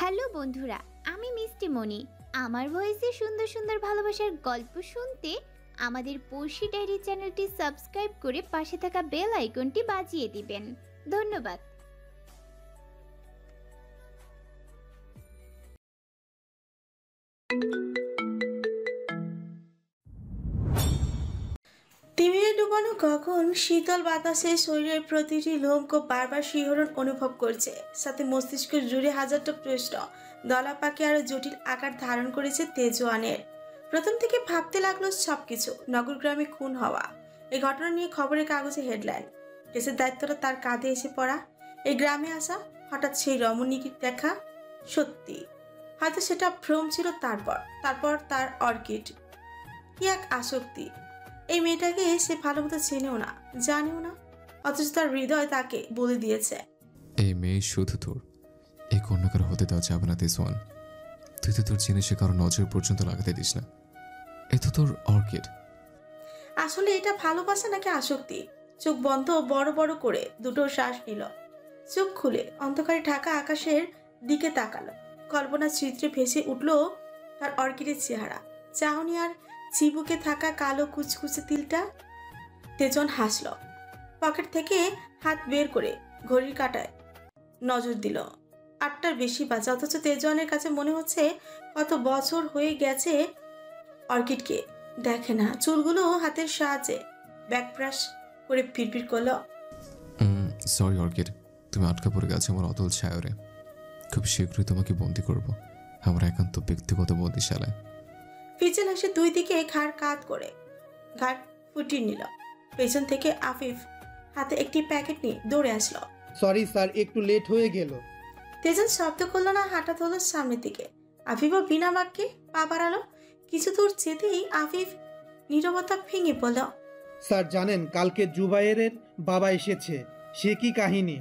Hello বন্ধুরা, আমি মিষ্টি মনি। আমার ভয়েসে সুন্দর সুন্দর ভালোবাসার গল্প শুনতে আমাদের পড়শি ডায়েরি চ্যানেলটি সাবস্ক্রাইব করে পাশে থাকা বেল আইকনটি বাজিয়ে দিবেন। ধন্যবাদ। তিমিরে ডুবানো গগন শীতল বাতাসে শরীরের প্রতিটি লোমকূপ বারবার শিহরণ অনুভব করছে, সাথে মস্তিষ্ক জুড়ে হাজারটা প্রশ্ন দলা পাকে আরো জটিল আকার ধারণ করেছে তেজওয়ানের। প্রথম থেকে ভাবতে লাগলো সবকিছু নগর গ্রামে খুন হওয়া, এই ঘটনা নিয়ে খবরের কাগজে হেডলাইন, কেসের দায়িত্বটা তার কাঁধে এসে পড়া, এই গ্রামে আসা, হঠাৎ সেই রমণীকে দেখা। সত্যি হয়তো সেটা ভ্রম ছিল। তারপর তারপর তার অর্কিড, কি এক আসক্তি! এই মেয়েটাকে সে ভালো মতো চেনেও না, জানেও না, অথচ তার হৃদয় তাকে বলে দিয়েছে এই মেয়ে শুধু তোর, এই কন্যাকার হতে দেওয়া যাবে না তেজওয়ান। তুই তো তোর জিনিসে কারো নজর পর্যন্ত লাগাতে দিস না। এ তো তোর অর্কিড। আসলে এটা ভালোবাসা নাকি আসক্তি? চোখ বন্ধ বড় বড় করে দুটো শ্বাস নিল, চোখ খুলে অন্ধকারে ঢাকা আকাশের দিকে তাকালো। কল্পনার চিত্রে ভেসে উঠল তার অর্কিডের চেহারা, চাহনি আর চিবুকে থাকা কালো কুচকুচে তিলটা। তেজন হাসল, পকেট থেকে হাত বের করে ঘড়ির কাঁটায় নজর দিল। ৮টার বেশি বাজে, অথচ তেজওয়ানের কাছে মনে হচ্ছে কত বছর হয়ে গেছে অর্কিডকে দেখে না। চুলগুলো হাতের সাহায্যে ব্যাক ব্রাশ করে ফিরফির করলো, সরি অর্কিড, তুমি আটকা পড়ে গেছো আমার অতল ছায়রে। খুব শীঘ্রই তোমাকে বন্দি করব আমার একান্ত ব্যক্তিগত বন্দিশালায়। ফিচেল এসে দুই দিকে ঘাড় কাত করে ঘাড় ফুটিয়ে নিল। পেছন থেকে আফিফ হাতে একটি প্যাকেট নিয়ে দৌড়ে আসলো। সরি স্যার, একটু লেট হয়ে গেল। তেজন শব্দ করলো না, হাঁটা ধরলো সামনের দিকে। আফিফও বিনা বাক্যে পা বাড়ালো। কিছু দূর যেতেই আফিফ নীরবতা ভেঙে বলল, স্যার জানেন কালকে জুবাইরের বাবা এসেছে। সে কি কাহিনী,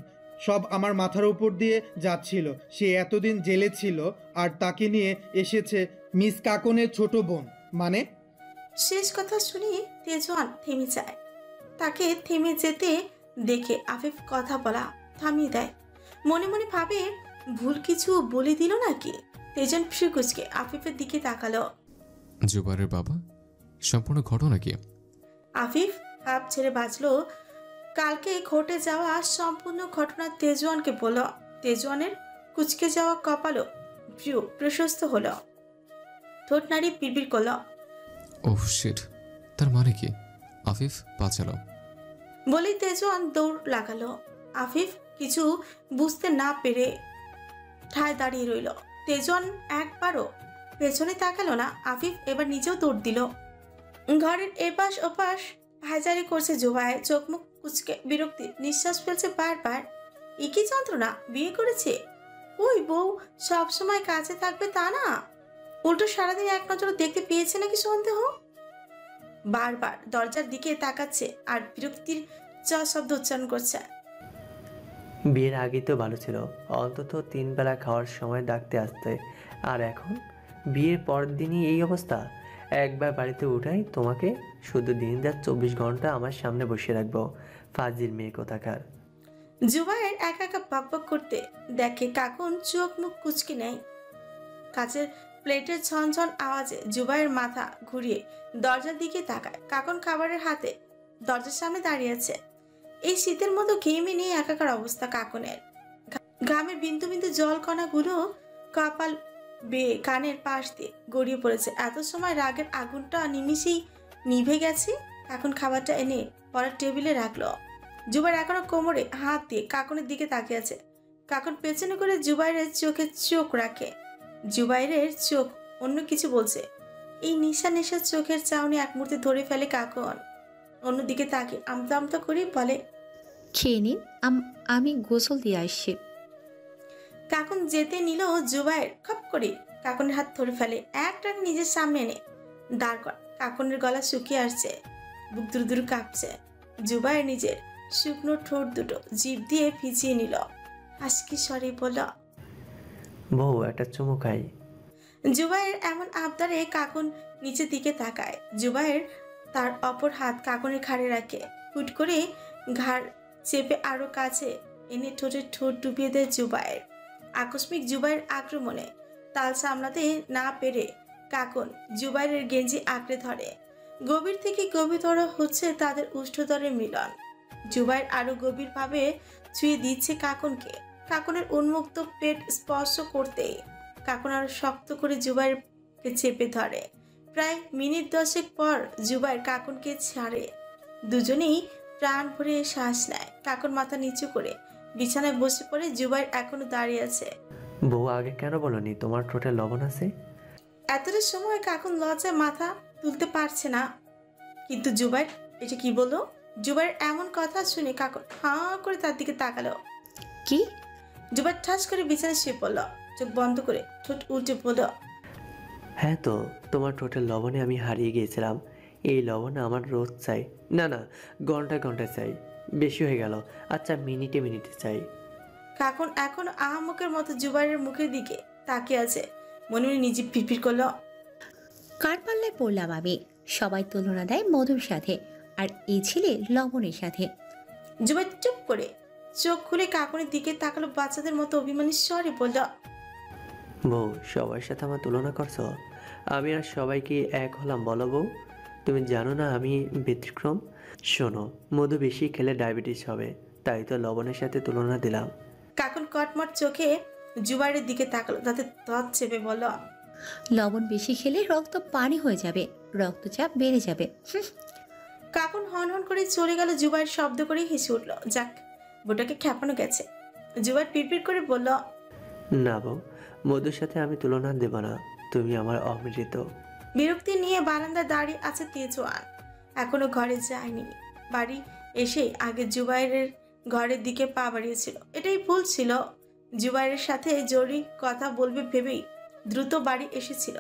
সব আমার মাথার উপর দিয়ে যাচ্ছিল। সে এতদিন জেলে ছিল আর তাকে নিয়ে এসেছে মিস কাকনের ছোট বোন। মানে শেষ কথা শুনে তেজওয়ান থেমে যায়। তাকে থেমে যেতে দেখে আফিফ কথা বলা থামিয়ে দেয়। মনে মনে ভাবে ভুল কিছু বলে দিল নাকি। তেজন ফ্রিকুচকে আফিফের দিকে তাকালো। জুবারের বাবা, সম্পূর্ণ ঘটনা কি? আফিফ হাফ ছেড়ে বাঁচলো। কালকে ঘটে যাওয়া সম্পূর্ণ ঘটনা তেজওয়ানকে বলল। তেজওয়ানের কুচকে যাওয়া কপালও প্রিয় প্রশস্ত হলো, ঠোঁট নাড়ি পিড়বিড় করলো। ওহ শিট, তার মানে কি? আফিফ পা চালাও। বলেই তেজওয়ান দৌড় লাগালো। আফিফ কিছু বুঝতে না পেরে ঠায় দাঁড়িয়ে রইল। তেজওয়ান একবারও পেছনে তাকালো না। আফিফ এবার নিজেও দৌড় দিল। ঘরের এপাশ ওপাশ হাজারি করছে জুবাই, চোখ মুখ কুচকে বিরক্তি নিঃশ্বাস ফেলছে বারবার। একই যন্ত্রণা, বিয়ে করেছে, ওই বউ সব সময় কাছে থাকবে তা না, উল্টো সারাদিন এক নজর দেখতে পেয়েছে নাকি সন্দেহ। বারবার দরজার দিকে তাকাচ্ছে আর বিরক্তির চ শব্দ উচ্চারণ করছে। বিয়ের আগেই তো ভালো ছিল, অন্তত 3 বেলা খাওয়ার সময় ডাকতে আসতে, আর এখন বিয়ের পরের দিনই এই অবস্থা। একবার বাড়িতে উঠাই তোমাকে, শুধু দিন রাত 24 ঘন্টা আমার সামনে বসিয়ে রাখবো। ফাজিল মেয়ে কোথাকার। জুবাইয়ের একা একা বকবক করতে দেখে কাকুন চোখ মুখ কুচকে নেয়। কাচের প্লেটের ঝনঝন আওয়াজে জুবাইয়ের মাথা ঘুরিয়ে দরজার দিকে তাকায়। কাকুন খাবারের হাতে দরজার সামনে দাঁড়িয়ে আছে। এই শীতের মতো ঘেমে নিয়ে একাকার অবস্থা কাকুনের। ঘামের বিন্দু বিন্দু জল কণাগুলো কপাল বেয়ে কানের পাশ দিয়ে গড়িয়ে পড়েছে। এত সময় রাগের আগুনটা নিমিষেই নিভে গেছে। কাকুন খাবারটা এনে পরের টেবিলে রাখলো। জুবাইর এখনো কোমরে হাত দিয়ে কাকুনের দিকে তাকিয়ে আছে। কাকুন পেছনে করে জুবাইরের চোখে চোখ রাখে। জুবাইরের চোখ অন্য কিছু বলছে। এই নেশা নেশা চোখের চাউনি এক মুহূর্তে ধরে ফেলে কাকুন। অন্যদিকে তাকিয়ে আমতা আমতা করে বলে, খেয়ে নিন, আমি গোসল দিয়ে আসছি। কাকুন যেতে নিল, জুবাইর খপ করে কাকুনের হাত ধরে ফেলে, একটা নিজের সামনে এনে দাঁড় কর। কাকুনের গলা শুকিয়ে আসছে, বুক দুরু দুরু কাঁপছে। জুবাইর নিজের শুকনো ঠোঁট দুটো জিভ দিয়ে ভিজিয়ে নিল, হাসকি স্বরে বলল, বউ একটা চুমু খাই। জুবাইয়ের এমন আবদারে কাকুন নিচের দিকে তাকায়। জুবাইর তার অপর হাত কাকুনের ঘাড়ে রাখে, হুট করে ঘাড় চেপে আরো কাছে এনে ঠোঁটে ঠোঁট ডুবিয়ে দেয় জুবাইর। আকস্মিক জুবাইয়ের আক্রমণে তাল সামলাতে না পেরে কাকন জুবাইরের গেঞ্জি আঁকড়ে ধরে। গভীর থেকে গভীরতর হচ্ছে তাদের উষ্ঠতরের মিলন। জুবাইর আরো গভীরভাবে ছুঁয়ে দিচ্ছে কাকনকে। কাকনের উন্মুক্ত পেট স্পর্শ করতে কাকন আরো শক্ত করে জুবাইরকে চেপে ধরে। প্রায় মিনিট 10 পর জুবাইর কাকনকে ছাড়ে। দুজনেই প্রাণ ভরে শ্বাস নেয়। কাকন মাথা নিচু করে বিছানায় বসে পড়ে। জুবাইর এখনো দাঁড়িয়ে আছে। বউ, আগে কেন বলনি তোমার ঠোঁটে লবণ আছে? এতটা সময় কাকন লজ্জায় মাথা তুলতে পারছে না। কিন্তু জুবাইর এটা কি বললো? জুবাইর এমন কথা শুনে কাকন হাঁ করে তার দিকে তাকালো। কি? জুবাইর ঠাস করে বিছানায় শুয়ে পড়ল। চোখ বন্ধ করে ঠোঁট উল্টে বলল, হ্যাঁ তো, তোমার ঠোঁটের লবণে আমি হারিয়ে গিয়েছিলাম। এই লবণ আমার রোজ চাই, না না ঘন্টায় ঘন্টায় চাই। বেশি হয়ে গেল। আচ্ছা মিনিটে মিনিটে চাই। কাকন এখন আহাম্মকের মতো জুবাইরের মুখের দিকে তাকিয়ে আছে। মনে মনে নিজে পিড়পিড় করলো, কার পাল্লায় পড়লাম আমি? সবাই তুলনা দেয় মধুর সাথে, আর এই ছেলে লবণের সাথে। জুবাইর চুপ করে চোখ খুলে কাকনের দিকে তাকালো বাচ্চাদের মতো অভিমানী স্বরে বলল, বউ, সবার সাথে আমার তুলনা করছো? আমি আর সবাইকে এক হলাম বলো বউ? তুমি জানো না আমি ব্যতিক্রম? শোনো, মধু বেশি খেলে ডায়াবেটিস হবে, তাই তো লবণের সাথে তুলনা দিলাম। কাকন কটমট চোখে জুবাইরের দিকে তাকালো, তাতে তৎ চেপে বলল, লবণ বেশি খেলে রক্ত পানি হয়ে যাবে, রক্তচাপ বেড়ে যাবে। কাকন হন হন করে চলে গেল। জুবাইর শব্দ করে হেসে উঠল। যাক, বোটাকে খেপানো গেছে। জুবাইর পিড়পিড় করে বলল, না বউ, মধুর সাথে আমি তুলনা দেব না। তুমি আমার অমৃত। বিরক্তি নিয়ে বারান্দায় দাঁড়িয়ে আছে তেজওয়ান। এখনো ঘরে যায়নি। বাড়ি এসে আগে জুবাইরের ঘরের দিকে পা বাড়িয়েছিল। এটাই ভুল ছিল। জুবাইরের সাথে জরুরি কথা বলবে ভেবেই দ্রুত বাড়ি এসেছিল।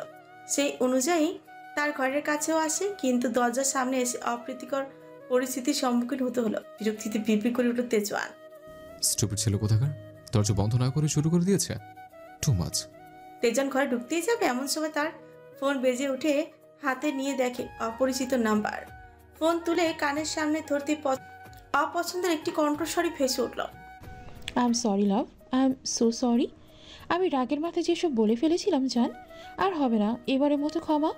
সেই অনুযায়ী তার ঘরের কাছেও আসে, কিন্তু দরজার সামনে এসে অপ্রীতিকর পরিস্থিতির সম্মুখীন হতে হলো। বিরক্তিতে বিড়বিড় করে উঠল তেজওয়ান। স্টুপিড ছিল কোথাকার, দরজা বন্ধ না করে শুরু করে দিয়েছে। Too much. তেজন ঘরে ঢুকতেই যাবে এমন সময় তার ফোন বেজে উঠে হাতে নিয়ে দেখে অপরিচিত নাম্বার। ফোন তুলে কানের সামনে ধরতে অপছন্দের একটি কণ্ঠস্বরী ভেসে উঠল। I am sorry love, I am so sorry. আমি রাগের মাথায় যেসব বলে ফেলেছিলাম জান, আর হবে না, এবারের মতো ক্ষমা।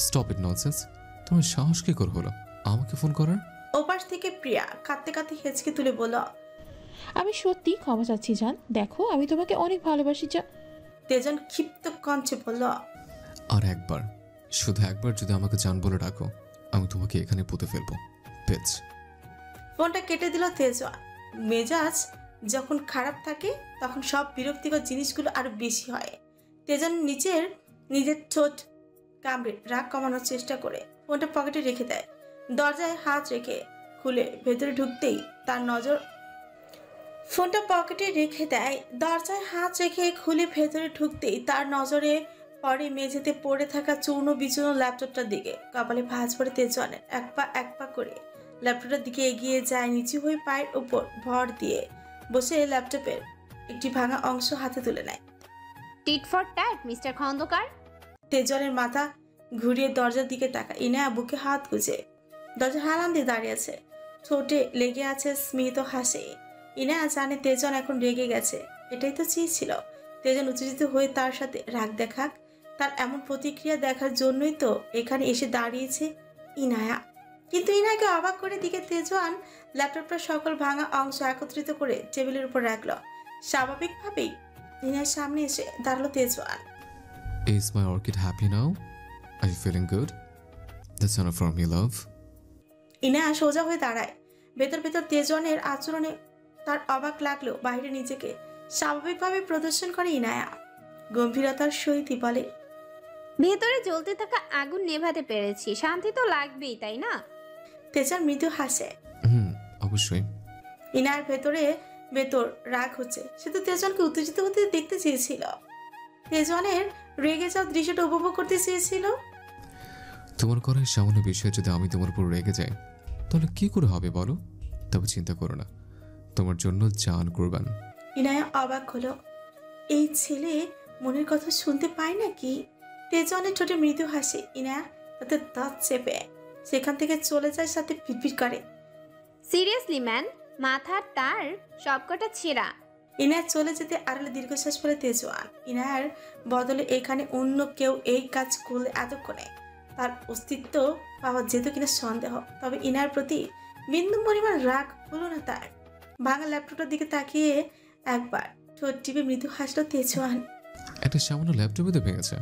Stop it nonsense. তোমার সাহস কি করে হলো আমাকে ফোন করার? ওপাশ থেকে প্রিয়া কাঁদতে কাঁদতে হেঁচকে তুলে বলল, আমি সত্যি ক্ষমা চাচ্ছি জান, দেখো আমি তোমাকে অনেক ভালোবাসি। তেজন ক্ষিপ্ত কণ্ঠে বলল, আর একবার, শুধু একবার যদি আমাকে জান বলে ডাকো, আমি তোমাকে এখানে পুঁতে ফেলবো। পেচ। ফোনটা কেটে দিল তেজওয়ান। মেজাজ যখন খারাপ থাকে তখন সব বিরক্তিকর জিনিসগুলো আরো বেশি হয়। তেজন নিজের ঠোঁট কামড়ে রাগ কমানোর চেষ্টা করে ফোনটা পকেটে রেখে দেয়। দরজায় হাত রেখে খুলে ভেতরে ঢুকতেই তার নজর পরে মেঝেতে পড়ে থাকা চূর্ণ বিচূর্ণ ল্যাপটপটার দিকে। কপালে ভাঁজ পড়ে তেজওয়ানের। এক পা করে ল্যাপটপটার দিকে এগিয়ে যায়। নিচু হয়ে পায়ের উপর ভর দিয়ে বসে ল্যাপটপের একটি ভাঙা অংশ হাতে তুলে নেয়। Tit for tat mister Khandakar. তেজওয়ানের মাথা ঘুরিয়ে দরজার দিকে তাকায়। ইনায়া বুকে হাত গুজে দরজা হেলান দিয়ে দাঁড়িয়ে আছে। ঠোঁটে লেগে আছে স্মিত হাসি। ইনায়া জানে তেজন এখন রেগে গেছে। এটাই তো চেয়েছিল, তেজন উত্তেজিত হয়ে তার সাথে রাগ দেখাক। তার এমন প্রতিক্রিয়া দেখার জন্যই তো এখানে এসে দাঁড়িয়েছে ইনায়া। কিন্তু ইনায়াকে অবাক করে দিকে তেজওয়ান ল্যাপটপটার সকল ভাঙা অংশ একত্রিত করে টেবিলের উপর রাখলো। স্বাভাবিকভাবেই ইনায়ার সামনে এসে দাঁড়ালো তেজওয়ান। Is my orchid happy now? Are you feeling good? That's enough for me, love. Inaya সোজা হয়ে দাঁড়ায়। ভেতর ভেতর তেজওয়ানের আচরণে তার অবাক লাগলেও বাইরে নিজেকে স্বাভাবিকভাবে প্রদর্শন করে ইনায়া। গম্ভীরতার সহিত বলে, ভেতরে জ্বলতে থাকা আগুন নেভাতে পেরেছি, শান্তি তো লাগবেই, তাই না? তেজার মৃদু হাসে। অবশ্যই। ইনায়ার ভেতর রাগ হচ্ছে। সে তো তেজওয়ানকে উত্তেজিত হতে দেখতে চেয়েছিল। তেজওয়ানের রেগে যাওয়া দৃশ্যটা উপভোগ করতে চেয়েছিল। তোমার করার সামান্য বিষয়ে যদি আমি তোমার উপর রেগে যাই তাহলে কি করে হবে বলো? তবে চিন্তা করো না, তোমার জন্য জান কুরবান। ইনায়া অবাক হলো। এই ছেলে মনের কথা শুনতে পায় নাকি? তেজওয়ানের ঠোঁটে মৃদু হাসে। ইনায়া তাতে দাঁত চেপে সেখান থেকে চলে যায়, সাথে পিটপিট করে। সিরিয়াসলি ম্যান, মাথার তার সবকটা ছেঁড়া। ইনার চলে যেতে আড়ালে দীর্ঘশ্বাস ফেলে তেজওয়ান। ইনার বদলে এখানে অন্য কেউ এই কাজ করলে এতক্ষণে তার অস্তিত্ব পাওয়া যেত কিনা সন্দেহ। তবে ইনার প্রতি বিন্দু পরিমাণ রাগ হলো না তার। ভাঙা ল্যাপটপটার দিকে তাকিয়ে একবার ঠোঁট টিপে মৃদু হাসলো তেজওয়ান। একটা সামান্য ল্যাপটপে তো ভেঙেছে,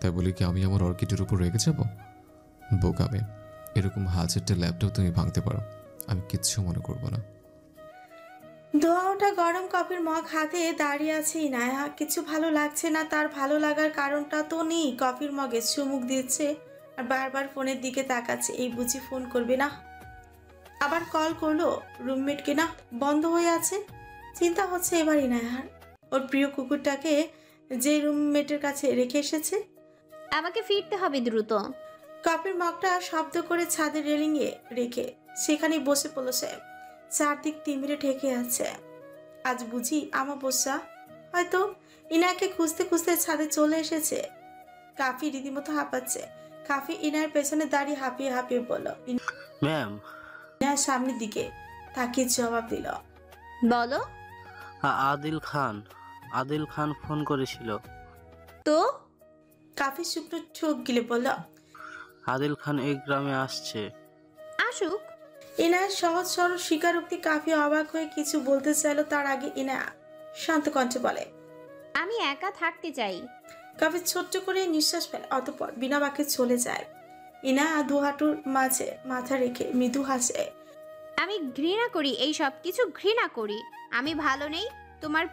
তাই বলি কি আমি আমার অর্কিডের উপর রেগে যাব? বোকামে, এরকম হাজারটা ল্যাপটপ তুমি ভাঙতে পারো, আমি কিচ্ছু মনে করবো না। ধোয়া ওঠা গরম কফির মগ হাতে দাঁড়িয়ে আছে ইনায়া। কিছু ভালো লাগছে না তার। ভালো লাগার কারণটা তো নেই। কফির মগে চুমুক দিচ্ছে আর বারবার ফোনের দিকে তাকাচ্ছে। এই বুঝি ফোন করবে না? আবার কল করলো রুমমেটকে, না বন্ধ হয়ে আছে। চিন্তা হচ্ছে এবার ইনায়ার, ওর প্রিয় কুকুরটাকে যে রুমমেটের কাছে রেখে এসেছে। আমাকে ফিরতে হবে দ্রুত। কফির মগটা শব্দ করে ছাদের রেলিংয়ে রেখে সেখানে বসে পড়ল সে। চারদিক তিমিরে ঢেকে আছে। আজ বুঝি আমাবস্যা। হয়তো ইনাকে খুঁজতে খুঁজতে ছাদে চলে এসেছে। কাফি রীতিমতো হাঁপাচ্ছে। কাফি ইনার পেছনে দাঁড়িয়ে হাঁপিয়ে হাঁপিয়ে বলল। ম্যাম, ইনার সামনের দিকে তাকিয়ে জবাব দিল। বলো। আদিল খান ফোন করেছিল। তো কাফি শুকনো চোখ গিলে বলল, আদিল খান এই গ্রামে আসছে। আসুক। ইনার সহজ সরল স্বীকারোক্তি। কাফি অবাক হয়ে কিছু বলতে চাইল, তার আগে ইনা শান্ত কণ্ঠে বলে, আমি একা থাকতে চাই। কাফি ছোট্ট করে নিঃশ্বাস ফেলে, অতঃপর বিনা বাক্যে চলে যায়। ইনা দু হাঁটুর মাঝে মাথা রেখে মৃদু হাসে। আমি ঘৃণা করি, এই সব কিছু ঘৃণা করি। আমি ভালো নেই। তোমার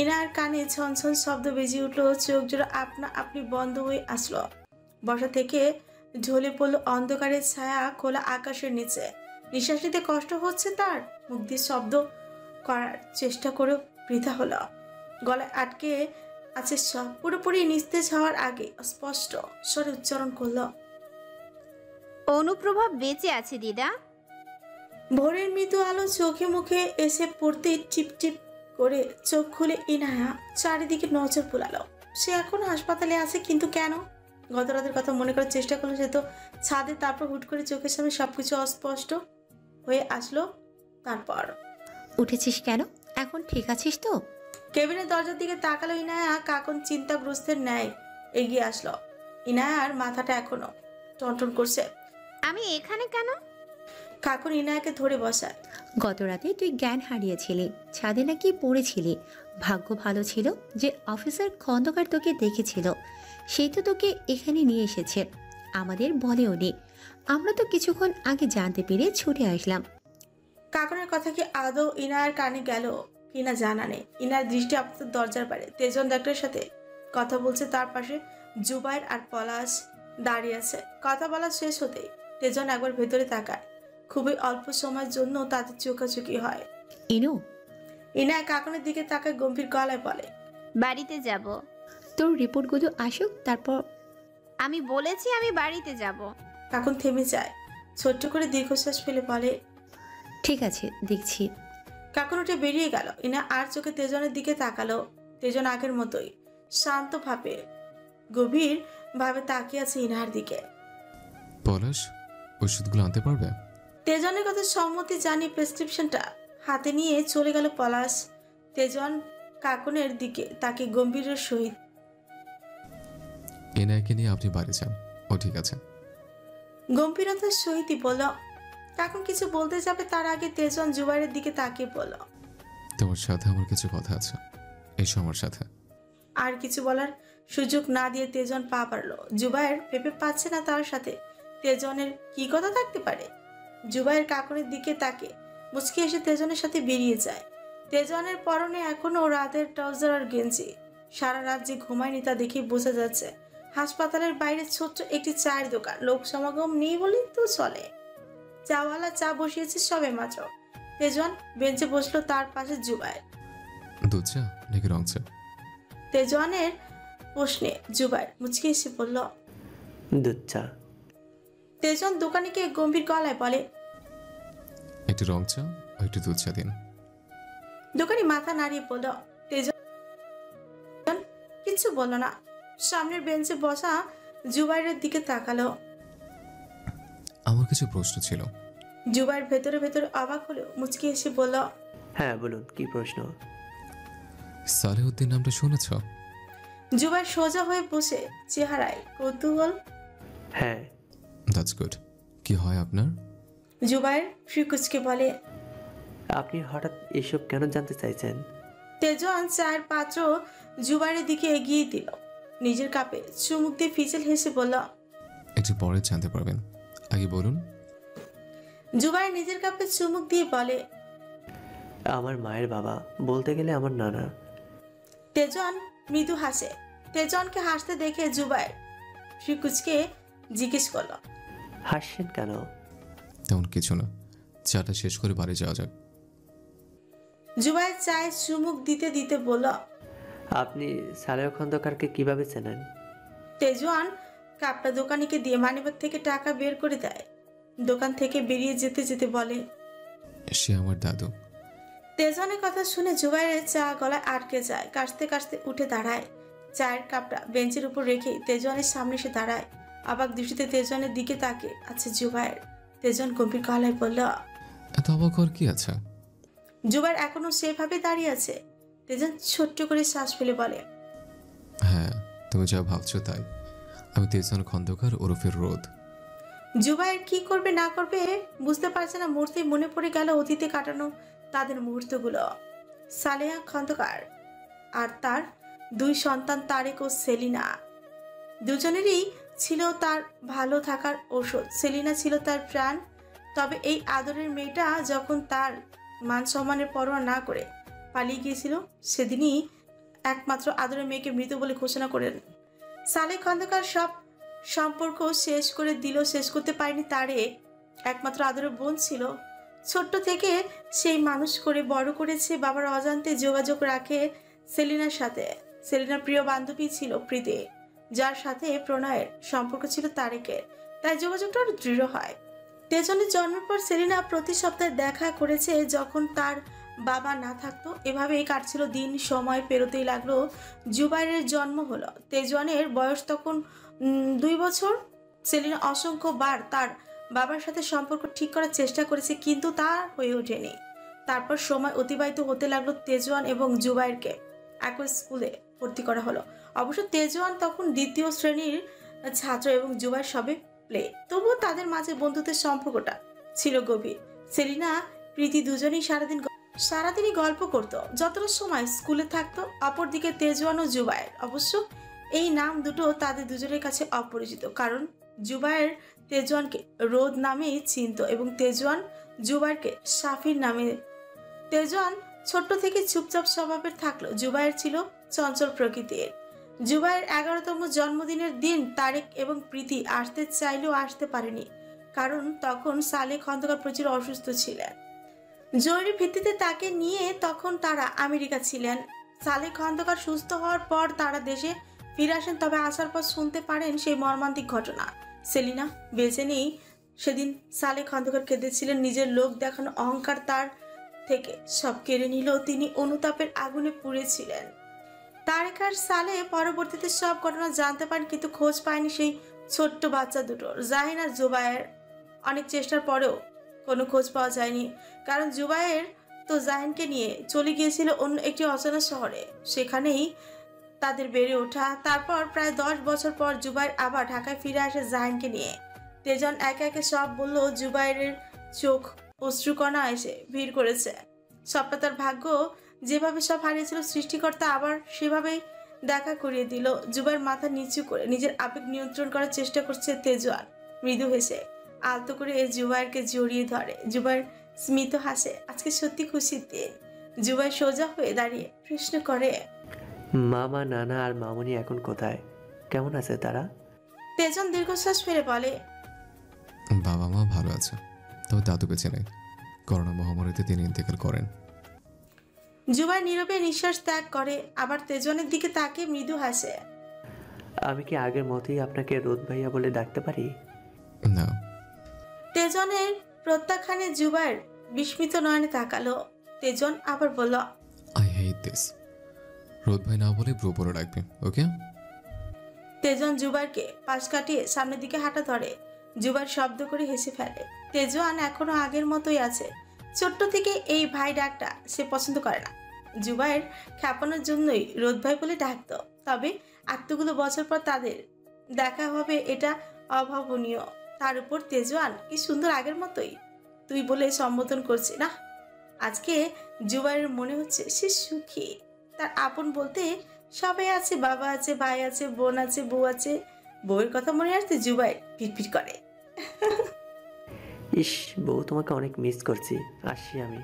ইনার কানে ছনছন শব্দ বেজে উঠলো। চোখ জোড়া আপনা আপনি বন্ধ হয়ে আসলো। বসা থেকে ঢলে পড়লো অন্ধকারের ছায়া খোলা আকাশের নিচে। নিঃশ্বাস নিতে কষ্ট হচ্ছে তার। মুখ দিয়ে শব্দ করার চেষ্টা করেও বৃথা হলো। গলায় আটকে আছে সব। পুরোপুরি নিস্তেজ হওয়ার আগে স্পষ্ট স্বরে উচ্চারণ করলো, অনুপ্রভাব বেঁচে আছে দিদা। ভোরের মৃদু আলো চোখে মুখে এসে পড়তে টিপ টিপ করে চোখ খুলে ইনায়া চারিদিকে নজর বুলালো। সে এখন হাসপাতালে আছে, কিন্তু কেন? গত রাতের কথা মনে করার চেষ্টা করলো সে তো ছাদে। তারপর হুট করে চোখের সামনে সবকিছু অস্পষ্ট হয়ে আসলো। তারপর উঠেছিস কেন? এখন ঠিক আছিস তো? কেবিনের দরজার দিকে তাকালো ইনায়া। কাকন চিন্তাগ্রস্তের ন্যায় এগিয়ে আসলো। ইনায়ার মাথাটা এখনো টনটন করছে। আমি এখানে কেন? কাকন ইনায়াকে ধরে বসায়। গত রাতে তুই জ্ঞান হারিয়েছিলি, ছাদে নাকি পড়েছিলি। ভাগ্য ভালো ছিল যে অফিসার খন্দকার তোকে দেখেছিল, সেই তো তোকে এখানে নিয়ে এসেছে। আমাদের বলেও নি, আমরা তো কিছুক্ষণ আগে জানতে পেরে ছুটে আসলাম। কাকনের কথা কি আদৌ ইনায়ার কানে গেল কিনা জানা নেই। ইনার দৃষ্টি আপাতত দরজার বাইরে। তেজন ডাক্তারের সাথে কথা বলছে। তার পাশে জুবাইর আর পলাশ দাঁড়িয়ে আছে। কথা বলা শেষ হতেই তেজন একবার ভেতরে তাকায়। খুবই অল্প সময়ের জন্য তাদের চোখাচোখি হয়। ইনু, ইনায়া কাকনের দিকে তাকায়, গম্ভীর গলায় বলে, বাড়িতে যাব। তোর রিপোর্টগুলো আসুক, তারপর। আমি বলেছি আমি বাড়িতে যাব। কাকন থেমে যায়। ছোট্ট করে দীর্ঘশ্বাস ফেলে বলে, ঠিক আছে, দেখছি। কাকন উঠে বেরিয়ে গেল। ইনা আর চোখে তেজনের দিকে তাকালো। তেজন আগের মতোই শান্ত ভাবে গভীর ভাবে তাকিয়ে আছে ইনার দিকে। পলাশ, ওষুধগুলো আনতে পারবে? তেজনের কথা সম্মতি জানিয়ে প্রেসক্রিপশনটা হাতে নিয়ে চলে গেল পলাশ। তেজন কাকনের দিকে তাকে গম্ভীরের সহিত, এনায়কে নিয়ে আপনি বাড়ি যান, ও ঠিক আছে। গম্ভীরতার সহিতই বলল। কাকন কিছু বলতে যাবে তার আগে তেজন জুবাইরের দিকে তাকিয়ে বলল, তোমার সাথে আমার কিছু কথা আছে, এসো আমার সাথে। আর কিছু বলার সুযোগ না দিয়ে তেজন পা পারল। জুবাইর ভেবে পাচ্ছে না তার সাথে তেজনের কি কথা থাকতে পারে। জুবাইর কাকনের দিকে তাকে মুচকি এসে তেজনের সাথে বেরিয়ে যায়। তেজনের পরনে এখনো রাতের ট্রাউজার আর গেঞ্জি। সারা রাত যে ঘুমায়নি তা দেখে বোঝা যাচ্ছে। হাসপাতালের বাইরে ছোট্ট একটি চায়ের দোকান। লোক সমাগম নেই বলেই তো চলে। চাওয়ালা চা বসিয়েছে সবে মাত্র। তেজন বেঞ্চে বসলো, তার পাশে জুবাইর। দুধ চা নাকি রং চা? তেজনের প্রশ্নে জুবাইর মুচকি এসে বলল, দুধ চা। তেজন দোকানিকে গম্ভীর গলায় বলে, একটু রং চা আর একটু দুধ চা দিন। দোকানি মাথা নাড়িয়ে বলল। তেজন কিছু বলল না। সামনের বেঞ্চে বসা জুবাইরের দিকে তাকালো। আমার কিছু প্রশ্ন ছিল। জুবাইর ভেতরে ভেতরে অবাক হলেও মুচকি এসে বলল, হ্যাঁ বলুন, কি প্রশ্ন? সালেউদ্দিন নামটা শুনেছ? জুবাইর সোজা হয়ে বসে, চেহারায় কৌতূহল। হ্যাঁ। That's good. কি হয় আপনার? জুবাইর ফ্রিকুচকে বলে। আপনি হঠাৎ এসব কেন জানতে চাইছেন? তেজন চায়ের পাত্র জুবাইরের দিকে এগিয়ে দিল, নিজের কাপে চুমুক দিয়ে ফিচেল হেসে বলল, একটু পরে জানতে পারবেন, আগে বলুন। জুবাইর নিজের কাপে চুমুক দিয়ে বলে, আমার মায়ের বাবা, বলতে গেলে আমার নানা। তেজন মৃদু হাসে। তেজনকে হাসতে দেখে জুবাইর ফ্রিকুচকে জিজ্ঞেস করল, হাসছেন কেন? তেমন কিছু না, চাটা শেষ করে বাড়ি যাওয়া যাক। জুবাইর চায়ে চুমুক দিতে দিতে বলল, আপনি সালেহ খন্দকারকে কিভাবে চেনেন? তেজওয়ান কাপটা দোকানিকে দিয়ে মানিব্যাগ থেকে টাকা বের করে দেয়। দোকান থেকে বেরিয়ে যেতে যেতে বলে, সে আমার দাদু। তেজওয়ানের কথা শুনে জুবাইরের চা গলায় আটকে যায়। কাশতে কাশতে উঠে দাঁড়ায়, চায়ের কাপটা বেঞ্চের উপর রেখে তেজওয়ানের সামনে এসে দাঁড়ায়। অবাক দৃষ্টিতে তেজওয়ানের দিকে তাকে আছে জুবাইর। তেজওয়ান গম্ভীর গলায় বলল, এত অবাক হওয়ার কি আছে? জুবাইর এখনো সেভাবে দাঁড়িয়ে আছে। তেজওয়ান ছোট্ট করে শ্বাস ফেলে বলে, হ্যাঁ, তুমি যা ভাবছো তাই। আমি তেজন খন্দকার ওরফের রোদ। জুবাইর কি করবে না করবে বুঝতে পারছে না। মুহূর্তে মনে পড়ে গেল অতীতে কাটানো তাদের মুহূর্তগুলো। সালেহা খন্দকার আর তার দুই সন্তান তারেক ও সেলিনা, দুজনেরই ছিল তার ভালো থাকার ঔষধ। সেলিনা ছিল তার প্রাণ। তবে এই আদরের মেয়েটা যখন তার মান সম্মানের পরোয়া না করে পালিয়ে গিয়েছিল, সেদিনই একমাত্র আদরের মেয়েকে মৃত বলে ঘোষণা করেন। সালেহ খন্দকার সব সম্পর্ক শেষ করে দিল, শেষ করতে পারেনি তারেক। একমাত্র আদরের বোন ছিল। ছোট্ট থেকে সেই মানুষ করে বড় করেছে। বাবার অজান্তে যোগাযোগ রাখে সেলিনার সাথে। সেলিনার প্রিয় বান্ধবী ছিল প্রীতি, যার সাথে প্রণয়ের সম্পর্ক ছিল তারেকের, তাই যোগাযোগটা আরো দৃঢ় হয়। তেজনের জন্মের পর সেলিনা প্রতি সপ্তাহে দেখা করেছে যখন তার বাবা না থাকতো। এভাবেই কাটছিল দিন। সময় পেরোতেই লাগলো। জুবাইরের জন্ম হলো। তেজওয়ানের বয়স তখন 2 বছর। সেলিনা অসংখ্যবার তার বাবার সাথে সম্পর্ক ঠিক করার চেষ্টা করেছে, কিন্তু তা হয়ে ওঠেনি। তারপর সময় অতিবাহিত হতে লাগলো। তেজওয়ান এবং জুবাইরকে একই স্কুলে ভর্তি করা হলো। অবশ্য তেজওয়ান তখন 2য় শ্রেণীর ছাত্র এবং জুবাইর সবে প্লে। তবুও তাদের মাঝে বন্ধুত্বের সম্পর্কটা ছিল গভীর। সেলিনা প্রীতি দুজনেই সারাদিনই গল্প করত যতটা সময় স্কুলে থাকতো। অপরদিকে তেজওয়ান ও জুবাইর, অবশ্য এই নাম দুটো তাদের দুজনের কাছে অপরিচিত, কারণ জুবাইর তেজওয়ানকে রোদ নামেই চিনত এবং তেজওয়ান জুবাইরকে সাফির নামে। তেজওয়ান ছোট্ট থেকে চুপচাপ স্বভাবের থাকলো। জুবাইর ছিল চঞ্চল প্রকৃতির। জুবাইর 11তম জন্মদিনের দিন তারেক এবং প্রীতি আসতে চাইলেও আসতে পারেনি, কারণ তখন সালেহ খন্দকার প্রচুর অসুস্থ ছিলেন। জরুরি ভিত্তিতে তাকে নিয়ে তখন তারা আমেরিকা ছিলেন। সালেহ খন্দকার সুস্থ হওয়ার পর তারা দেশে ফিরে আসেন। তবে আসার পর শুনতে পারেন সেই মর্মান্তিক ঘটনা। সেলিনা বেঁচে নেই। সেদিন সালেহ খন্দকার কেঁদেছিলেন। নিজের লোক দেখানো অহংকার তার থেকে সব কেড়ে নিল। তিনি অনুতাপের আগুনে পুড়েছিলেন। তারেক আর সালেহ পরবর্তীতে সব ঘটনা জানতে পারেন, কিন্তু খোঁজ পায়নি সেই ছোট্ট বাচ্চা দুটোর, জাহিন আর জুবায়ের। অনেক চেষ্টার পরেও কোনো খোঁজ পাওয়া যায়নি, কারণ জুবায়ের তো জাহিনকে নিয়ে চলে গিয়েছিল অন্য একটি অচেনা শহরে। সেখানেই তাদের বেড়ে ওঠা। তারপর প্রায় 10 বছর পর জুবায়ের আবার ঢাকায় ফিরে আসে জাহিনকে নিয়ে। তেজন একে একে সব বলল। জুবায়েরের চোখ অশ্রুকণা এসে ভিড় করেছে। সবটা তার ভাগ্য। যেভাবে সব হারিয়েছিল, সৃষ্টিকর্তা আবার সেভাবেই দেখা করিয়ে দিল। জুবায়ের মাথা নিচু করে নিজের আবেগ নিয়ন্ত্রণ করার চেষ্টা করছে। তেজওয়ান মৃদু হেসে আলতো করে জুবায়েরকে জড়িয়ে ধরে। জুবায়ের স্মিত হাসে। আজকে সত্যি খুশির দিন। জুবায়ের সোজা হয়ে দাঁড়িয়ে প্রশ্ন করে, মামা, নানা আর মামুনি এখন কোথায়? কেমন আছে তারা? তেজন দীর্ঘশ্বাস ফেলে বলে, বাবা মা ভালো আছে, তবে দাদু বেঁচে নেই। করোনা মহামারীতে তিনি ইন্তেকাল করেন। জুবায়ের নীরবে নিঃশ্বাস ত্যাগ করে, আবার তেজনের দিকে তাকিয়ে মৃদু হাসে। আমি কি আগের মতোই আপনাকে রোদ ভাইয়া বলে ডাকতে পারি? না। তেজনের প্রত্যাখ্যানে জুবায়ের বিস্মিত নয়নে তাকালো। তেজন আবার বলল, আই হেট দিস। রোদ ভাই না বলে ব্রো বলে ডাকবে, ওকে? তেজন জুবায়েরকে পাশ কাটিয়ে সামনের দিকে হাঁটা ধরে। জুবায়ের শব্দ করে হেসে ফেলে। তেজওয়ান এখনো আগের মতোই আছে। ছোট্ট থেকে এই ভাই ডাকটা সে পছন্দ করে না। জুবাইর খ্যাপানোর জন্যই রোদ ভাই বলে ডাকতো। তবে এতগুলো বছর পর তাদের দেখা হবে এটা অভাবনীয়। তার উপর তেজওয়ান কি সুন্দর আগের মতোই তুই বলে সম্বোধন করছে না। আজকে জুবাইরের মনে হচ্ছে সে সুখী। তার আপন বলতে সবাই আছে, বাবা আছে, ভাই আছে, বোন আছে, বউ আছে। বউয়ের কথা মনে আসতে জুবাইর পিটপিট করে। ইস, বউ তোমাকে অনেক মিস করছি, আসছি আমি।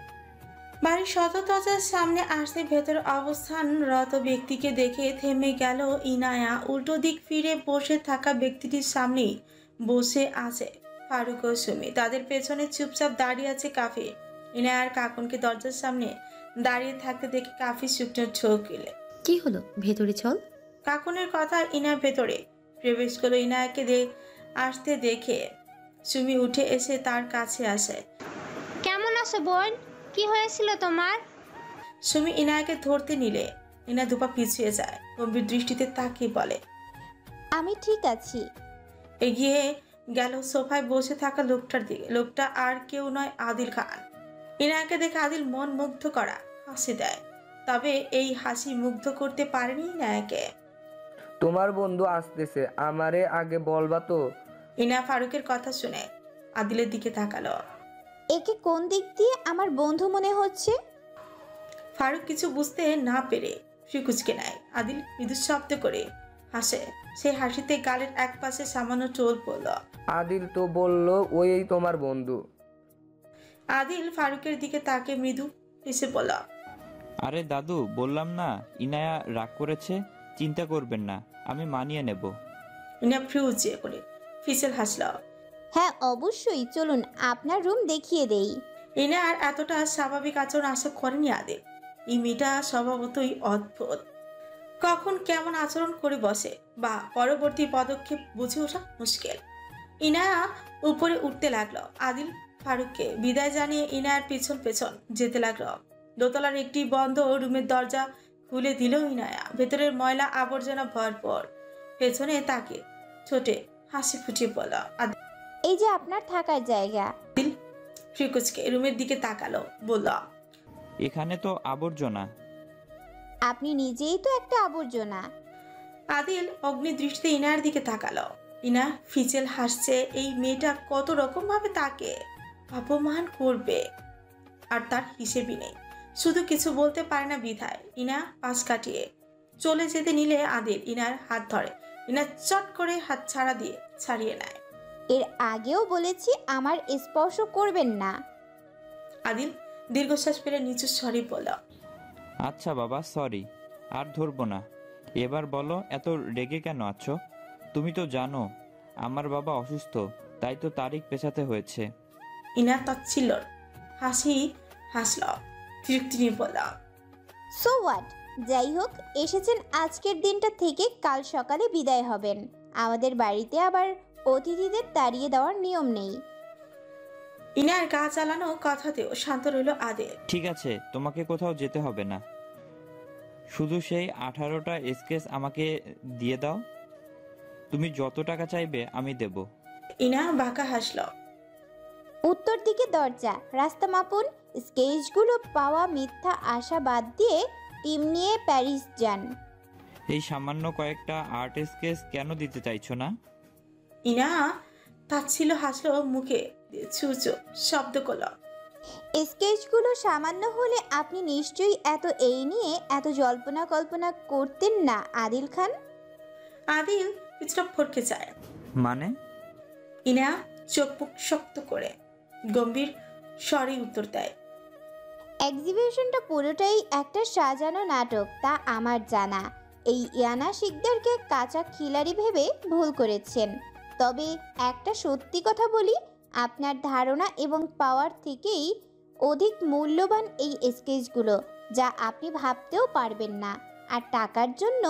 বাড়ির সদর দরজার সামনে আসতে ভেতর অবস্থানরত ব্যক্তিকে দেখে থেমে গেল ইনায়া। উল্টো দিক ফিরে বসে থাকা ব্যক্তিটির সামনেই বসে আছে ফারুক ও সুমি। তাদের পেছনে চুপচাপ দাঁড়িয়ে আছে কাফি। ইনায়ার কাকুনকে দরজার সামনে দাঁড়িয়ে থাকতে দেখে কাফি শুকনো ঠোক গেলে। কি হলো, ভেতরে চল। কাকুনের কথা ইনার ভেতরে প্রবেশ করলো। ইনায়াকে আসতে দেখে সুমি উঠে এসে তার কাছে আসে। কেমন আছো বোন? কি হয়েছিল তোমার? সুমি ইনায়াকে ধরতে নিলে ইনা দুপা পিছিয়ে যায়। গম্ভীর দৃষ্টিতে তাকিয়ে বলে, আমি ঠিক আছি। এগিয়ে গেল সোফায় বসে থাকা লোকটার দিকে। লোকটা আর কেউ নয়, আদিল খান। ইনায়াকে দেখে আদিল মন মুগ্ধ করা হাসি দেয়। তবে এই হাসি মুগ্ধ করতে পারেনি ইনায়াকে। তোমার বন্ধু আসতেছে, আমারে আগে বলবা তো। ইনা ফারুকের কথা শুনে আদিলের দিকে তাকালো। একে কোন দিক দিয়ে আমার বন্ধু মনে হচ্ছে? ফারুক কিছু বুঝতে না পেরে ফিকুচকে নেয়। আদিল মৃদু শব্দ করে হাসে। সেই হাসিতে গালের এক পাশে সামান্য টোল পড়ল। আদিল তো বললো ওই তোমার বন্ধু। আদিল ফারুকের দিকে তাকে মৃদু হেসে বলল, আরে দাদু, বললাম না ইনায়া রাগ করেছে, চিন্তা করবেন না, আমি মানিয়ে নেব। ইনা ফ্রি উঁচিয়ে করে ফিসেল হাসল। হ্যাঁ অবশ্যই, চলুন আপনার রুম দেখিয়ে দেই। ইনা আর এতটা স্বাভাবিক আচরণ আশা করেনি আদিল। এই মেয়েটা স্বভাবতই অদ্ভুত। কখন কেমন আচরণ করে বসে বা পরবর্তী পদক্ষেপ বুঝে ওঠা মুশকিল। ইনা উপরে উঠতে লাগলো। আদিল ফারুককে বিদায় জানিয়ে ইনার পেছন পেছন যেতে লাগলো। দোতলার একটি বন্ধ রুমের দরজা খুলে দিল ইনায়া। ভেতরের ময়লা আবর্জনা ভরপুর। পেছনে তাকে ছোটে হাসি ফুটিয়ে বলল, এই যে আপনার থাকার জায়গা। ফিকুচকে রুমের দিকে তাকালো, বলল, এখানে তো আবর্জনা। আপনি নিজেই তো একটা আবর্জনা। আদিল অগ্নি দৃষ্টিতে ইনার দিকে তাকালো। ইনা ফিচেল হাসছে। এই মেয়েটা কত রকম ভাবে তাকে অপমান করবে আর তার হিসেবই নেই। শুধু কিছু বলতে পারে না বিধায় ইনা পাশ কাটিয়ে চলে যেতে নিলে আদিল ইনার হাত ধরে। ইনা চট করে হাত ছাড়িয়ে নেয়। এর আগেও বলেছি আমার স্পর্শ করবেন না। আদিল দীর্ঘশ্বাস ফেলে নিচু স্বরে বলল, আচ্ছা বাবা, সরি, আর ধরবো না। এবার বলো, এত রেগে কেন আছো? তুমি তো জানো আমার বাবা অসুস্থ, তাই তো তারিখ পেছাতে হয়েছে। ইনা তাচ্ছিল্যর হাসি হাসল। বিরক্তি নিয়ে বলল, সো হোয়াট, যাই হোক এসেছেন আজকের দিনটা থেকে কাল সকালে বিদায় হবেন। আমাদের বাড়িতে আবার অতিথিদের তাড়িয়ে দেওয়ার নিয়ম নেই। ইনার গা চালানো কথাতেও শান্ত রইল আদিল। ঠিক আছে, তোমাকে কোথাও যেতে হবে না, শুধু সেই 18টা স্কেচ আমাকে দিয়ে দাও। তুমি যত টাকা চাইবে আমি দেব। ইনা বাঁকা হাসল। উত্তর দিকে দরজা, রাস্তা মাপুন। স্কেচগুলো পাওয়া মিথ্যা আশা বাদ দিয়ে টিম নিয়ে প্যারিস যান। এই সামান্য কয়েকটা আর্ট স্কেচ কেন দিতে চাইছো না? ইনা তাচ্ছিল্য হাসলো, মুখে ছুঁচো শব্দ করল। স্কেচগুলো সামান্য হলে আপনি নিশ্চয়ই এই নিয়ে এত জল্পনা কল্পনা করতেন না আদিল খান। আদিল কিছুটা ফটকে যায়। মানে? ইনা চোখ মুখ শক্ত করে গম্ভীর স্বরে উত্তর দেয়, এক্সিবিশনটা পুরোটাই একটা সাজানো নাটক, তা আমার জানা। এই ইয়ানা শিকদারকে কাঁচা খিলাড়ি ভেবে ভুল করেছেন। তবে একটা সত্যি কথা বলি, আপনার ধারণা এবং পাওয়ার থেকেই অধিক মূল্যবান এই স্কেচগুলো, যা আপনি ভাবতেও পারবেন না। আর টাকার জন্য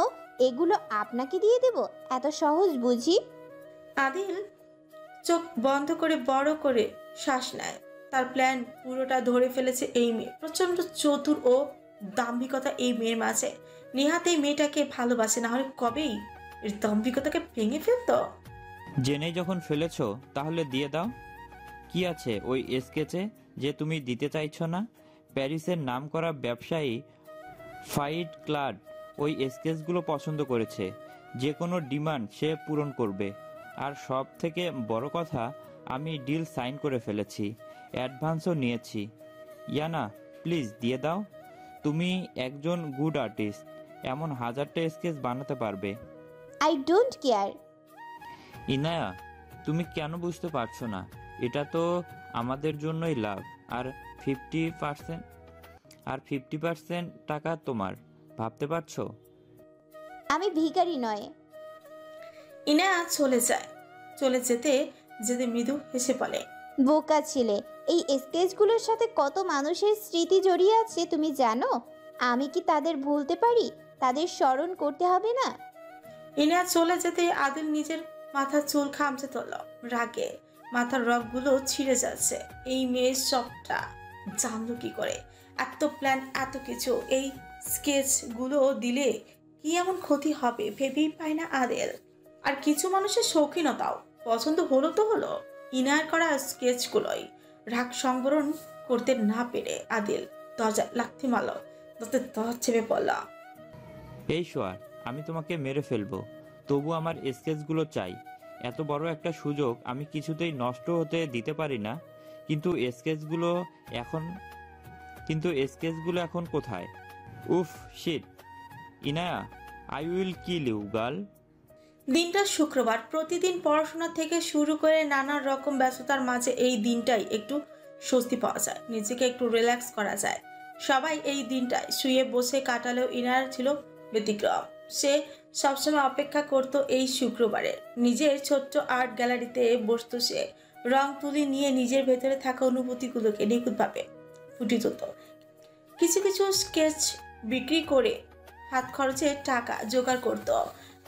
এগুলো আপনাকে দিয়ে দেব, এত সহজ বুঝি? আদিল চোখ বন্ধ করে বড় করে শ্বাস নেয়। তার প্ল্যান পুরোটা ধরে ফেলেছে এই মেয়ে। প্রচন্ড চতুর ও দাম্ভিকতা এই মেয়ের মাঝে। নিহাত এই মেয়েটাকে ভালোবাসে, না হলে কবেই এর দাম্ভিকতাকে ভেঙে ফেলতো। জেনেই যখন ফেলেছো তাহলে দিয়ে দাও। কি আছে ওই স্কেচে যে তুমি দিতে চাইছো না? প্যারিসের নামকরা ব্যবসায়ী ফাইট ক্লাড ওই স্কেচগুলো পছন্দ করেছে, যে কোনো ডিমান্ড সে পূরণ করবে। আর সব থেকে বড় কথা, আমি ডিল সাইন করে ফেলেছি, অ্যাডভান্সও নিয়েছি। ইয়ানা, প্লিজ দিয়ে দাও। তুমি একজন গুড আর্টিস্ট, এমন হাজারটা স্কেচ বানাতে পারবে। I don't care. ইনায়া, তুমি কেন বুঝতে পারছো না? এটা তো আমাদের জন্যই লাভ। আর 50% টাকা তোমার, ভাবতে পারছো? আমি ভিখারি নয়। ইনায়া চলে যেতে যেতে মৃদু হেসে বলে, বোকা ছেলে, এই স্কেচগুলোর সাথে কত মানুষের স্মৃতি জড়িয়ে আছে তুমি জানো? আমি কি তাদের ভুলতে পারি? তাদের স্মরণ করতে হবে না? ইনায়া চলে যেতে আদিল নিজের মাথার চুল খামচে তোল, রাগে মাথার রগগুলো ছিঁড়ে যাচ্ছে। এই মেয়ের সবটা জানলো কি করে? এত প্ল্যান, এত কিছু, এই স্কেচগুলো দিলে কি এমন ক্ষতি হবে ভেবেই পায় না আদিল। আর কিছু মানুষের শৌখিনতাও পছন্দ হলো তো হলো, ইনায়ার করা স্কেচগুলোই রাগ সংবরণ করতে না পেরে আদিল দরজা লাথি মারল, দর চেপে পড়ল। এই সোয়ার, আমি তোমাকে মেরে ফেলবো, তবু আমার স্কেচগুলো চাই। এত বড় একটা সুযোগ আমি কিছুতেই নষ্ট হতে দিতে পারি না। কিন্তু স্কেচগুলো এখন কোথায়? উফ shit. Inaya, I will kill you girl. দিনটা শুক্রবার। প্রতিদিন পড়াশোনা থেকে শুরু করে নানা রকম ব্যস্ততার মাঝে এই দিনটাই একটু স্বস্তি পাওয়া যায়, নিজেকে একটু রিল্যাক্স করা যায়। সবাই এই দিনটায় শুয়ে বসে কাটালেও ইনার ছিল ব্যতিক্রম। সে সবসময় অপেক্ষা করত এই শুক্রবারে। নিজের ছোট্ট আর্ট গ্যালারিতে বসত সে, রং তুলি নিয়ে নিজের ভেতরে থাকা অনুভূতিগুলোকে নিখুঁতভাবে ফুটিয়ে তুলত। কিছু কিছু স্কেচ বিক্রি করে হাত খরচে টাকা জোগাড় করত।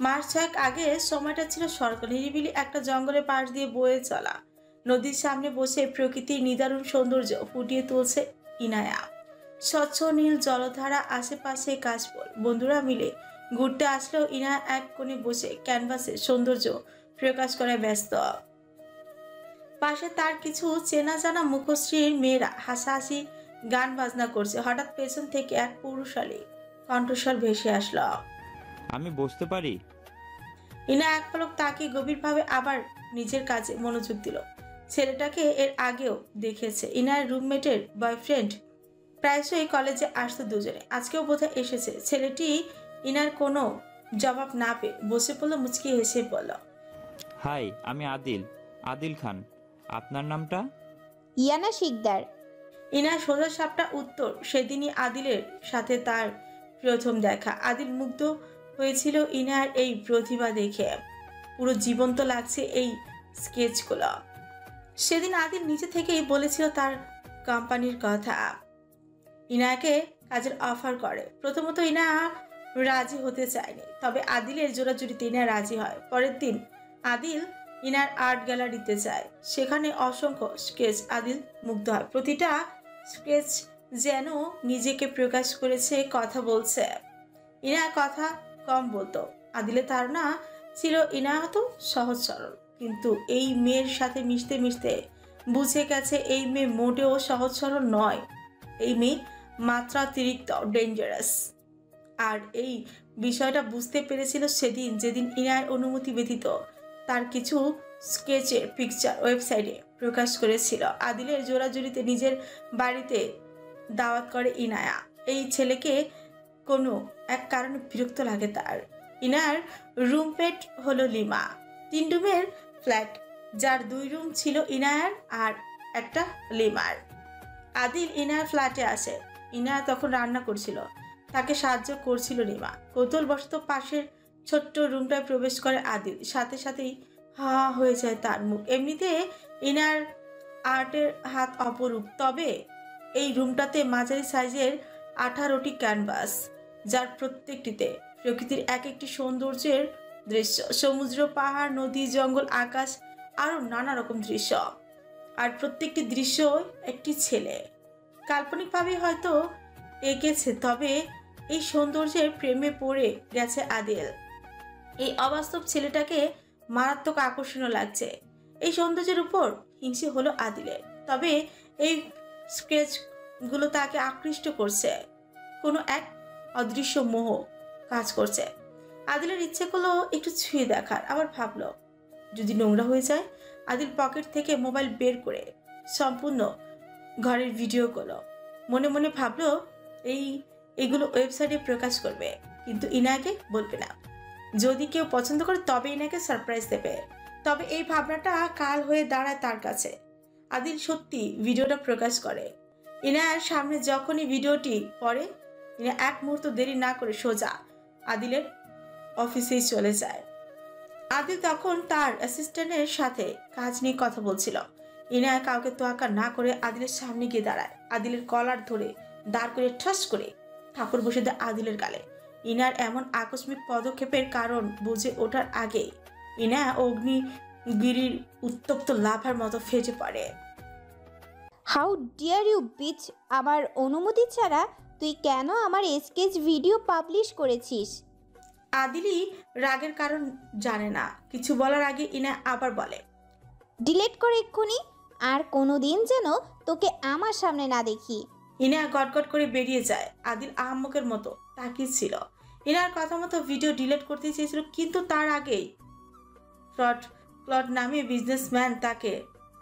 মাস 6 আগে সময়টা ছিল সরকার নিরিবিলি একটা জঙ্গলের পাশ দিয়ে বয়ে চলা নদীর সামনে বসে প্রকৃতির নিদারুণ সৌন্দর্য ফুটিয়ে তুলছে ইনায়া। স্বচ্ছ নীল জলধারা, আশেপাশে গাছপালা, বন্ধুরা মিলে ঘুরতে আসলেও ইনায়া এক কোণে বসে ক্যানভাসে সৌন্দর্য প্রকাশ করে ব্যস্ত। পাশে তার কিছু চেনা জানা মুখশ্রীর মেয়েরা হাসাহাসি গান বাজনা করছে। হঠাৎ পেছন থেকে এক পুরুষালী কণ্ঠস্বর ভেসে আসলো। আমি বসতে পারি? ইনা এক পলক তাকে গভীরভাবে আবার নিজের কাজে মনোযোগ দিল। ছেলেটাকে এর আগেও দেখেছে, ইনার রুমমেটের বয়ফ্রেন্ড। প্রায়শই কলেজে আসতো দুজনে, আজকেও বোধহয় এসেছে। ছেলেটি ইনার কোনো জবাব না পেয়ে বসে পড়লো, মুচকি হেসে বলল, হাই, আমি আদিল খান। আপনার নামটা? ইয়ানা শিকদার। ইনার সোজা সাপটা উত্তর। সেদিনই আদিলের সাথে তার প্রথম দেখা। আদিল মুগ্ধ হয়েছিল ইনার এই প্রতিভা দেখে। পুরো জীবন্ত লাগছে এই স্কেচগুলো। সেদিন আদিল নিজে থেকেই বলেছিল তার কোম্পানির কথা, ইনাকে কাজের অফার করে। প্রথমত ইনা রাজি হতে চায়নি, তবে আদিলের জোরাজুরিতে ইনা রাজি হয়। পরের দিন আদিল ইনার আর্ট গ্যালারিতে যায়। সেখানে অসংখ্য স্কেচ। আদিল মুগ্ধ হয়। প্রতিটা স্কেচ যেন নিজেকে প্রকাশ করেছে, কথা বলছে। ইনা কথা কম বলতো। আদিলের ধারণা ছিল ইনা হয়তো সহজ সরল, কিন্তু এই মেয়ের সাথে মিশতে মিশতে বুঝে গেছে এই মেয়ে মোটেও সহজ সরল নয়। এই মেয়ে মাত্রাতিরিক্ত ডেঞ্জারাস। আর এই বিষয়টা বুঝতে পেরেছিল সেদিন, যেদিন ইনার অনুমতি ব্যতীত তার কিছু স্কেচের পিকচার ওয়েবসাইটে প্রকাশ করেছিল। আদিলের জোরাজুরিতে নিজের বাড়িতে দাওয়াত করে ইনায়া। এই ছেলেকে কোনো এক কারণে বিরক্ত লাগে তার। ইনার রুমমেট হলো লিমা। 3 রুমের ফ্ল্যাট, যার 2 রুম ছিল ইনায়ার আর একটা লিমার। আদিল ইনার ফ্ল্যাটে আসে। ইনায়া তখন রান্না করছিল, তাকে সাহায্য করছিল লিমা। কৌতূহলবশত পাশের ছোট্ট রুমটায় প্রবেশ করে আদিল। সাথে সাথেই হা হয়ে যায় তার মুখ। এমনিতে ইনার আর্টের হাত অপরূপ, তবে এই রুমটাতে মাঝারি সাইজের 18টি ক্যানভাস, যার প্রত্যেকটিতে প্রকৃতির এক একটি সৌন্দর্যের দৃশ্য। সমুদ্র, পাহাড়, নদী, জঙ্গল, আকাশ, আরো নানা রকম দৃশ্য। আর প্রত্যেকটি দৃশ্য একটি ছেলে কাল্পনিকভাবে হয়তো এঁকেছে, তবে এই সৌন্দর্যের প্রেমে পড়ে গেছে আদিল। এই অবাস্তব ছেলেটাকে মারাত্মক আকর্ষণীয় লাগছে। এই সৌন্দর্যের উপর হিংসে হলো আদিলের, তবে এই স্কেচগুলো তাকে আকৃষ্ট করছে কোনো এক অদৃশ্য মোহ কাজ করছে। আদিলের ইচ্ছে করলো একটু ছুঁয়ে দেখার, আবার ভাবলো যদি নোংরা হয়ে যায়। আদিল পকেট থেকে মোবাইল বের করে সম্পূর্ণ ঘরের ভিডিও করলো। মনে মনে ভাবলো এইগুলো ওয়েবসাইটে প্রকাশ করবে, কিন্তু ইনায়াকে বলবে না। যদি কেউ পছন্দ করে তবে ইনায়াকে সারপ্রাইজ দেবে। তবে এই ভাবনাটা কাল হয়ে দাঁড়ায় তার কাছে। আদিল সত্যি ভিডিওটা প্রকাশ করে। ইনায়ার সামনে যখনই ভিডিওটি পড়ে, ইনা এক মুহূর্ত দেরি না করে সোজা আদিলের অফিসেই চলে যায়। আদিল তখন তার অ্যাসিস্ট্যান্টের সাথে কাজ নিয়ে কথা বলছিল। ইনায়া কাউকে তোয়াক্কা না করে আদিলের সামনে গিয়ে দাঁড়ায়। আদিলের কলার ধরে দাঁড় করে ঠাস করে থাপড় বসে দেয় আদিলের গালে। ইনার এমন আকস্মিক পদক্ষেপের কারণ বুঝে ওঠার আগে ইনায়া অগ্নিগিরির উত্তপ্ত লাভার মতো ফেটে পড়ে। How dare you bitch! আমার অনুমতি ছাড়া তুই কেন আমার স্কেচ ভিডিও পাবলিশ করেছিস? আদিলই রাগের কারণ জানে না। কিছু বলার আগে ইনা আবার বলে, ডিলিট কর এক্ষুনি, আর কোনো দিন যেন তোকে আমার সামনে না দেখি। ইনা গটগট করে বেরিয়ে যায়। আদিল আহম্মকের মতো তাকিয়ে ছিল। ইনার কথা মতো ভিডিও ডিলিট করতে চেয়েছিল, কিন্তু তার আগেই ক্লড নামে বিজনেসম্যান তাকে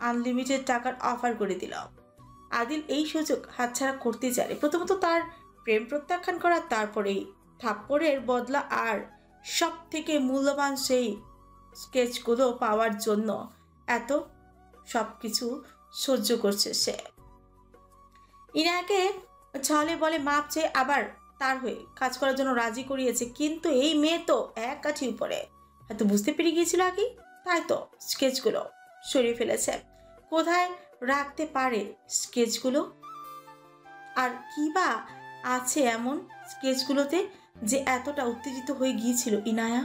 আনলিমিটেড টাকার অফার করে দিল। আদিল এই সুযোগ হাতছাড়া করতে চায়। প্রথমত তার প্রেম প্রত্যাখ্যান করা, তারপরেই থাপ্পড়ের বদলা, আর সব থেকে মূল্যবান সেই স্কেচগুলো পাওয়ার জন্য এত সব কিছু সহ্য করছে সে। ইনাকে ছলে বলে মাপ চেয়ে আবার তার হয়ে কাজ করার জন্য রাজি করিয়েছে, কিন্তু এই মেয়ে তো এক কাঠি উপরে। হয়তো বুঝতে পেরে গিয়েছিল আগে, তাই তো স্কেচগুলো সরিয়ে ফেলেছে। কোথায় রাখতে পারে স্কেচগুলো? আর কি বা আছে এমন স্কেচগুলোতে যে এতটা উত্তেজিত হয়ে গিয়েছিল ইনায়া?